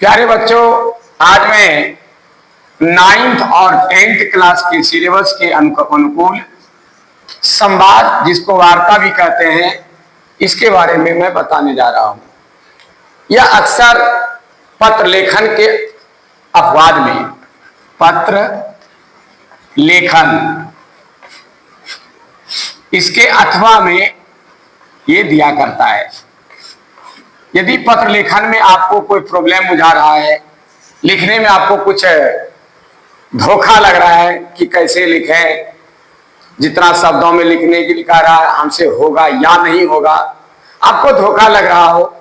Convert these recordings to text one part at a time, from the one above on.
प्यारे बच्चों, आज मैं 9th और 10th क्लास के सिलेबस के अनुकूल संवाद, जिसको वार्ता भी कहते हैं, इसके बारे में मैं बताने जा रहा हूं। यह अक्सर पत्र लेखन के अपवाद में, पत्र लेखन इसके अथवा में ये दिया करता है। यदि पत्र लेखन में आपको कोई प्रॉब्लम बुझा रहा है, लिखने में आपको कुछ धोखा लग रहा है कि कैसे लिखें, जितना शब्दों में लिखने की लिखा रहा है हमसे होगा या नहीं होगा, आपको धोखा लग रहा हो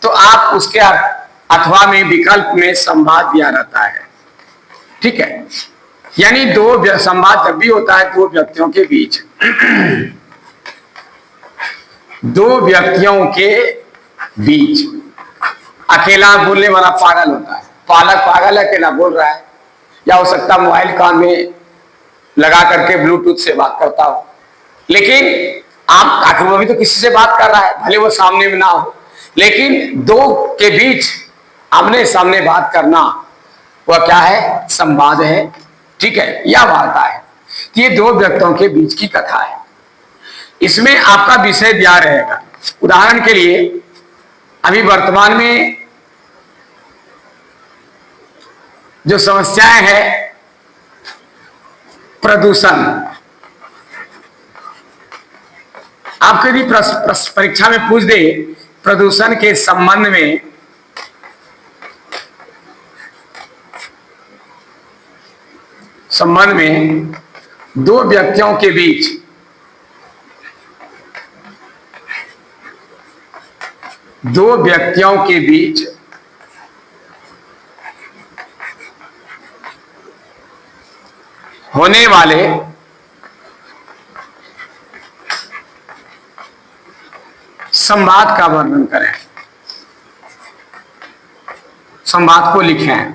तो आप उसके अथवा में विकल्प में संवाद दिया रहता है। ठीक है, यानी दो संवाद जब भी होता है दो व्यक्तियों के बीच, दो व्यक्तियों के बीच। अकेला बोलने वाला पागल होता है, पालक पागल है, अकेला बोल रहा है, या हो सकता मोबाइल कान में लगा करके ब्लूटूथ से बात करता हो। लेकिन आप आखिर वो भी तो किसी से बात कर रहा है, भले वो सामने में ना हो, लेकिन दो के बीच आमने सामने बात करना वह क्या है? संवाद है। ठीक है, यह वार्ता है। ये दो व्यक्तियों के बीच की कथा है। इसमें आपका विषय दिया रहेगा। उदाहरण के लिए अभी वर्तमान में जो समस्याएं हैं, प्रदूषण। आपको यदि परीक्षा में पूछ दे प्रदूषण के संबंध में दो व्यक्तियों के बीच होने वाले संवाद का वर्णन करें, संवाद को लिखें।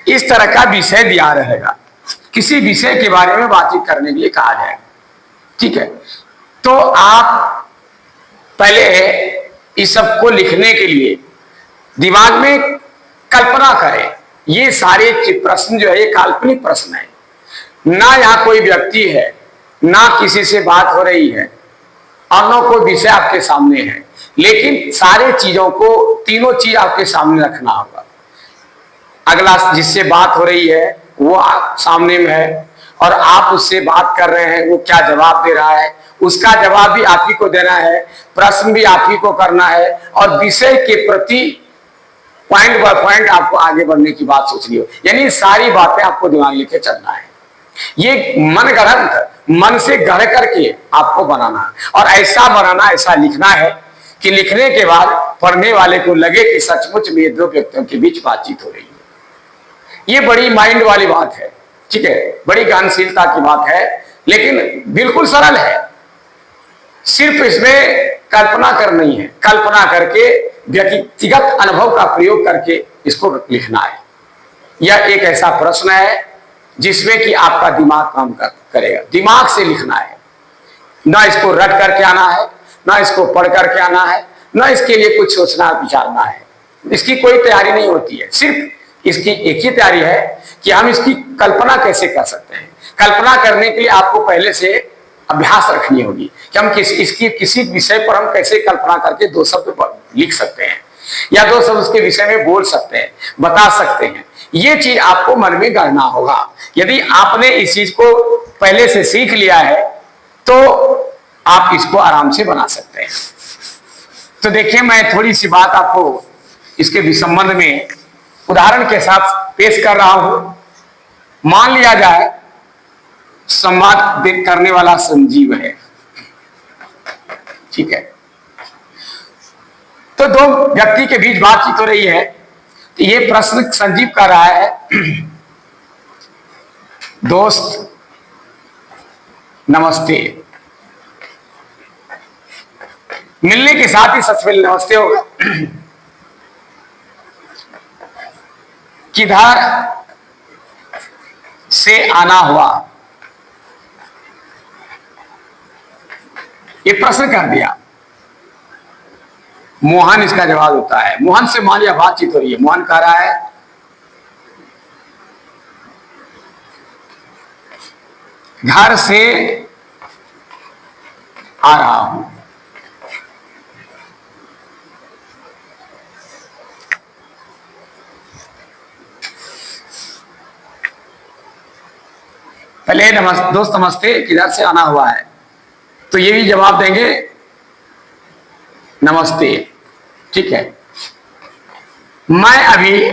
इस तरह का विषय दिया रहेगा। किसी विषय के बारे में बातचीत करने के लिए कहा जाएगा। ठीक है, तो आप पहले इस सब को लिखने के लिए दिमाग में कल्पना करें। ये सारे प्रश्न जो है ये काल्पनिक प्रश्न है, ना यहाँ कोई व्यक्ति है, ना किसी से बात हो रही है, और ना कोई विषय आपके सामने है, लेकिन सारे चीजों को, तीनों चीज आपके सामने रखना होगा। अगला जिससे बात हो रही है वो सामने में है, और आप उससे बात कर रहे हैं, वो क्या जवाब दे रहा है, उसका जवाब भी आप ही को देना है, प्रश्न भी आप ही को करना है, और विषय के प्रति पॉइंट बाय पॉइंट आपको आगे बढ़ने की बात सोचनी हो। यानी सारी बातें आपको दिमाग लेके चलना है। ये मन ग्रंथ, मन से गढ़ करके आपको बनाना है, और ऐसा बनाना, ऐसा लिखना है कि लिखने के बाद पढ़ने वाले को लगे कि सचमुच में दो व्यक्तियों के बीच बातचीत हो रही है। ये बड़ी माइंड वाली बात है। ठीक है, बड़ी गहनशीलता की बात है, लेकिन बिल्कुल सरल है। सिर्फ इसमें कल्पना करनी है, कल्पना करके व्यक्तिगत अनुभव का प्रयोग करके इसको लिखना है। यह एक ऐसा प्रश्न है जिसमें कि आपका दिमाग काम करेगा। दिमाग से लिखना है, ना इसको रट करके आना है, ना इसको पढ़ करके आना है, ना इसके लिए कुछ सोचना विचारना है। इसकी कोई तैयारी नहीं होती है। सिर्फ इसकी एक ही तैयारी है कि हम इसकी कल्पना कैसे कर सकते हैं। कल्पना करने के लिए आपको पहले से अभ्यास रखनी होगी कि हम इसकी किसी विषय पर हम कैसे कल्पना करके दो शब्द लिख सकते हैं, या दो शब्द उसके विषय में बोल सकते हैं, बता सकते हैं। ये चीज आपको मन में गढ़ना होगा। यदि आपने इस चीज को पहले से सीख लिया है तो आप इसको आराम से बना सकते हैं। तो देखिए, मैं थोड़ी सी बात आपको इसके संबंध में उदाहरण के साथ पेश कर रहा हूं। मान लिया जाए संवाद करने वाला संजीव है। ठीक है, तो दो व्यक्ति के बीच बातचीत हो रही है। तो ये प्रश्न संजीव कर रहा है, दोस्त नमस्ते। मिलने के साथ ही सच में नमस्ते होगा। किधर से आना हुआ, ये प्रश्न कर दिया। मोहन इसका जवाब होता है। मोहन से मान लिया बातचीत हो रही है, मोहन कह रहा है घर से आ रहा हूं। पहले दोस्त नमस्ते, किधर से आना हुआ है, तो ये भी जवाब देंगे नमस्ते। ठीक है, मैं अभी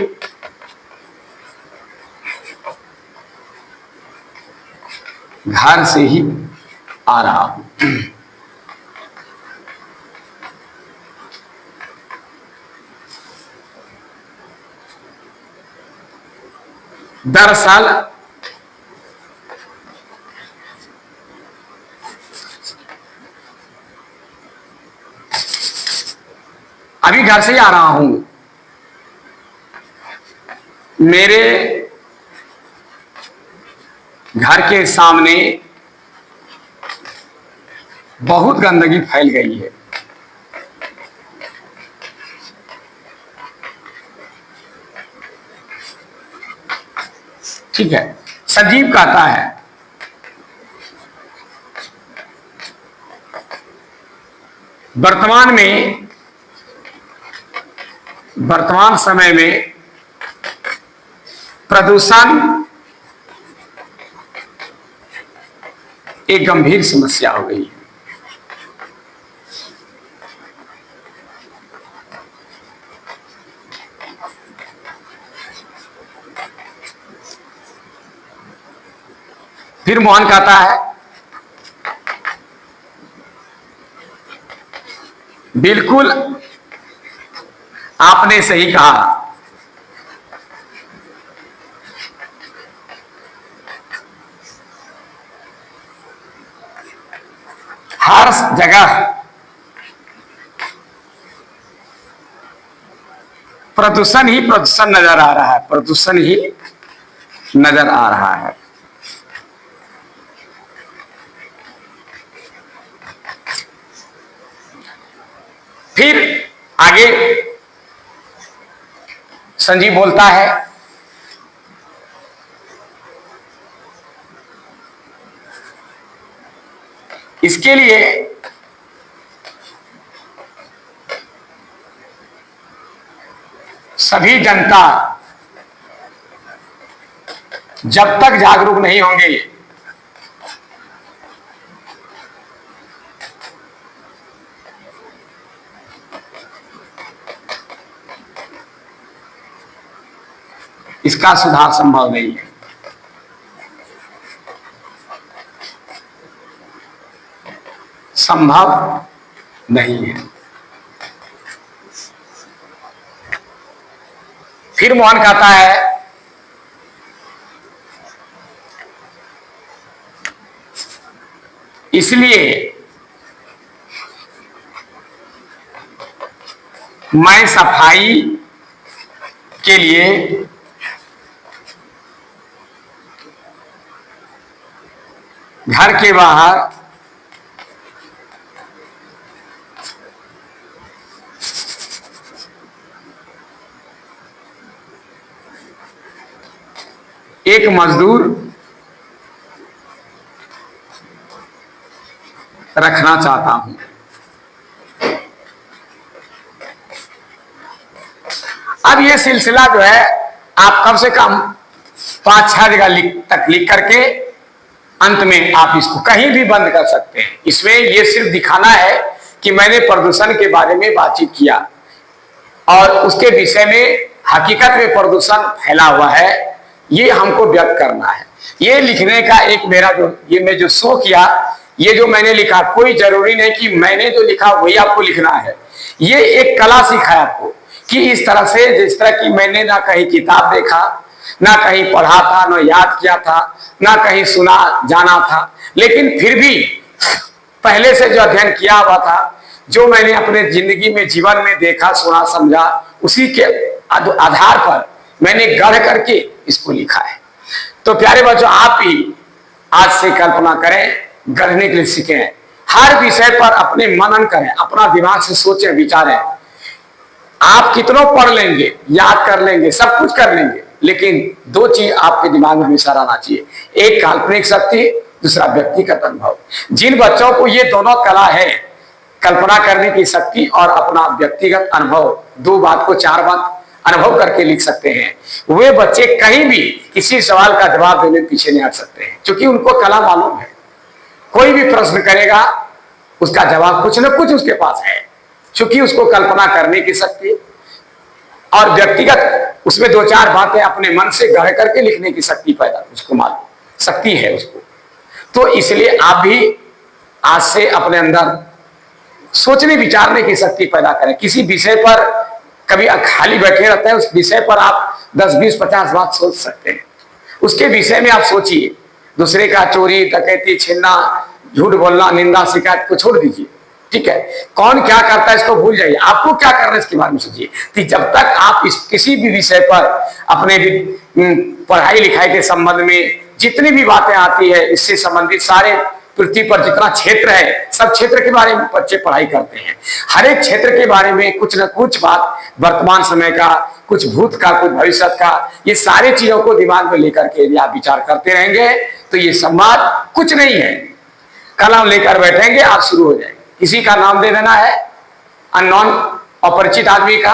घर से ही आ रहा हूं। दरअसल अभी घर से ही आ रहा हूं। मेरे घर के सामने बहुत गंदगी फैल गई है। ठीक है, संजीव कहता है वर्तमान समय में प्रदूषण एक गंभीर समस्या हो गई है। फिर मोहन कहता है बिल्कुल आपने सही कहा, हर जगह प्रदूषण ही प्रदूषण नजर आ रहा है, प्रदूषण ही नजर आ रहा है। फिर आगे संजीव बोलता है इसके लिए सभी जनता जब तक जागरूक नहीं होंगे इसका सुधार संभव नहीं है। संभव नहीं है। फिर मोहन कहता है इसलिए मैं सफाई के लिए घर के बाहर एक मजदूर रखना चाहता हूं। अब ये सिलसिला जो है आप कम से कम 5-6 जगह तक लिख करके अंत में आप इसको कहीं भी बंद कर सकते हैं। इसमें ये सिर्फ दिखाना है कि मैंने प्रदूषण के बारे में बातचीत किया और उसके विषय में हकीकत में प्रदूषण फैला हुआ है, ये हमको व्यक्त करना है। ये लिखने का एक मेरा मैं जो शो किया, ये जो मैंने लिखा, कोई जरूरी नहीं कि मैंने जो लिखा वही आपको लिखना है। ये एक कला सिखाया आपको कि इस तरह से, जिस तरह की मैंने ना कहीं किताब देखा, ना कहीं पढ़ा था, ना याद किया था, ना कहीं सुना जाना था, लेकिन फिर भी पहले से जो अध्ययन किया हुआ था, जो मैंने अपने जिंदगी में जीवन में देखा, सुना, समझा, उसी के आधार पर मैंने गढ़ करके इसको लिखा है। तो प्यारे बच्चों, आप भी आज से कल्पना करें, गढ़ने के लिए सीखें, हर विषय पर अपने मनन करें, अपना दिमाग से सोचें, विचारें। आप कितनों पढ़ लेंगे, याद कर लेंगे, सब कुछ कर लेंगे, लेकिन दो चीज आपके दिमाग में हमेशा रहना चाहिए, एक काल्पनिक शक्ति, दूसरा व्यक्तिगत अनुभव। जिन बच्चों को ये दोनों कला है, कल्पना करने की शक्ति और अपना व्यक्तिगत अनुभव, दो बात को चार बात अनुभव करके लिख सकते हैं, वे बच्चे कहीं भी किसी सवाल का जवाब देने पीछे नहीं हट सकते हैं, क्योंकि उनको कला मालूम है। कोई भी प्रश्न करेगा उसका जवाब कुछ न कुछ उसके पास है, क्योंकि उसको कल्पना करने की शक्ति और व्यक्तिगत उसमें दो चार बातें अपने मन से गढ़ करके लिखने की शक्ति पैदा उसको मालूम शक्ति है उसको। तो इसलिए आप भी आज से अपने अंदर सोचने विचारने की शक्ति पैदा करें। किसी विषय पर कभी खाली बैठे रहते हैं, उस विषय पर आप 10, 20, 50 बात सोच सकते हैं, उसके विषय में आप सोचिए। दूसरे का चोरी, डकैती, छीनना, झूठ बोलना, निंदा, शिकायत को छोड़ दीजिए, ठीक है। कौन क्या करता है इसको भूल जाइए, आपको क्या करना है इसके बारे में सोचिए। तो जब तक आप इस किसी भी विषय पर अपने पढ़ाई लिखाई के संबंध में जितनी भी बातें आती है, इससे संबंधित सारे पृथ्वी पर जितना क्षेत्र है, सब क्षेत्र के बारे में बच्चे पढ़ाई करते हैं। हर एक क्षेत्र के बारे में कुछ न कुछ बात, वर्तमान समय का, कुछ भूत का, कुछ भविष्य का, ये सारी चीजों को दिमाग में लेकर के यदि आप विचार करते रहेंगे तो ये संवाद कुछ नहीं है। कलम लेकर बैठेंगे, आप शुरू हो जाएंगे। किसी का नाम दे देना है अननोन, अपरिचित आदमी का,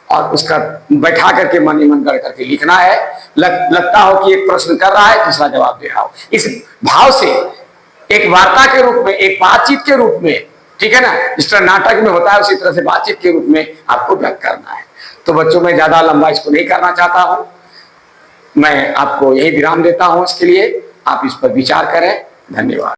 और उसका बैठा करके मन ही मन कर करके लिखना है। लगता हो कि एक प्रश्न कर रहा है, दूसरा जवाब दे रहा हो, इस भाव से एक वार्ता के रूप में, एक बातचीत के रूप में, ठीक है ना, जिस तरह नाटक में होता है उसी तरह से बातचीत के रूप में आपको व्यक्त करना है। तो बच्चों में ज्यादा लंबा इसको नहीं करना चाहता हूं, मैं आपको यही विराम देता हूं। इसके लिए आप इस पर विचार करें। धन्यवाद।